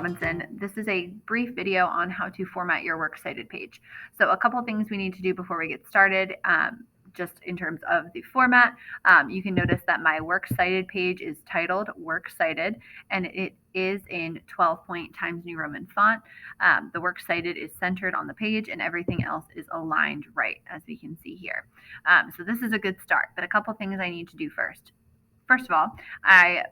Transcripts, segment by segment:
Robinson. This is a brief video on how to format your Works Cited page. So a couple things we need to do before we get started. Just in terms of the format, you can notice that my Works Cited page is titled Works Cited, and it is in 12-point Times New Roman font. The Works Cited is centered on the page, and everything else is aligned right, as we can see here. So this is a good start, but a couple things I need to do first. First of all, I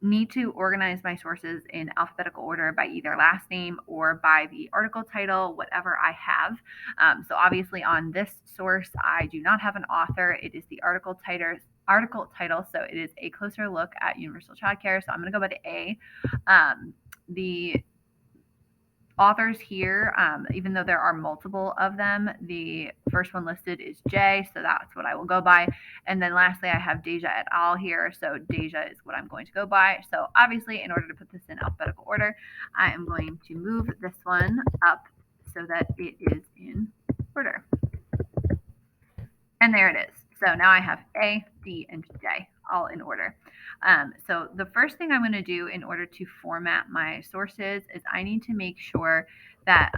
need to organize my sources in alphabetical order by either last name or by the article title, whatever I have. So obviously on this source, I do not have an author. It is the article title, so it is a closer look at universal childcare. So I'm going to go by the A. The authors here, even though there are multiple of them, the first one listed is J, so that's what I will go by. And then lastly, I have Deja et al. Here, so Deja is what I'm going to go by. So obviously, in order to put this in alphabetical order, I am going to move this one up so that it is in order. And there it is. So now I have A, D, and J all in order. So the first thing I'm going to do in order to format my sources is I need to make sure that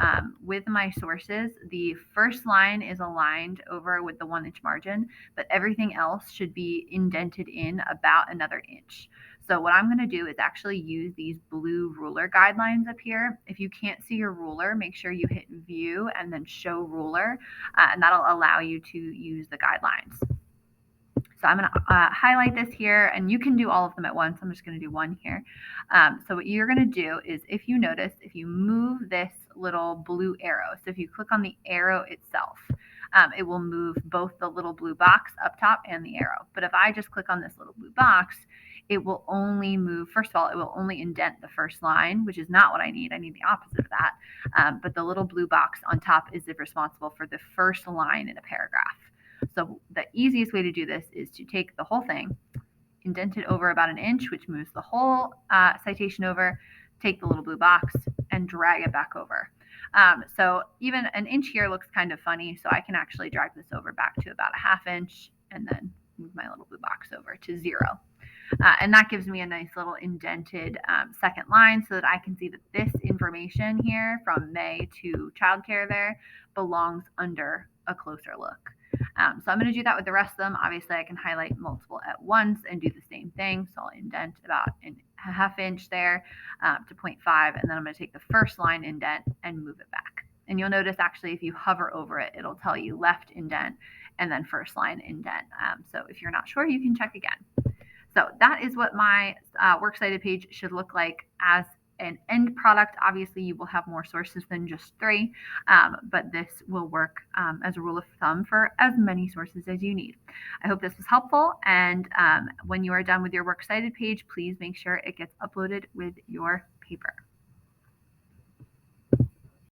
with my sources, the first line is aligned over with the 1-inch margin, but everything else should be indented in about another inch. So what I'm going to do is actually use these blue ruler guidelines up here. If you can't see your ruler, make sure you hit view and then show ruler, and that'll allow you to use the guidelines. So I'm going to highlight this here, and you can do all of them at once. I'm just going to do one here. So what you're going to do is, if you notice, if you move this little blue arrow, so if you click on the arrow itself, it will move both the little blue box up top and the arrow. But if I just click on this little blue box, it will only move, first of all, it will only indent the first line, which is not what I need. I need the opposite of that. But the little blue box on top is responsible for the first line in a paragraph. So the easiest way to do this is to take the whole thing, indent it over about an inch, which moves the whole citation over, take the little blue box, and drag it back over. So even an inch here looks kind of funny, so I can actually drag this over back to about a 1/2 inch and then move my little blue box over to 0. And that gives me a nice little indented second line so that I can see that this information here from May to childcare there belongs under a closer look. So I'm going to do that with the rest of them. Obviously, I can highlight multiple at once and do the same thing. So I'll indent about a 1/2 inch there to 0.5, and then I'm going to take the first line indent and move it back. And you'll notice actually if you hover over it, it'll tell you left indent and then first line indent. So if you're not sure, you can check again. So that is what my Works Cited page should look like as an end product. Obviously, you will have more sources than just 3, but this will work as a rule of thumb for as many sources as you need. I hope this was helpful, and when you are done with your Works Cited page, please make sure it gets uploaded with your paper.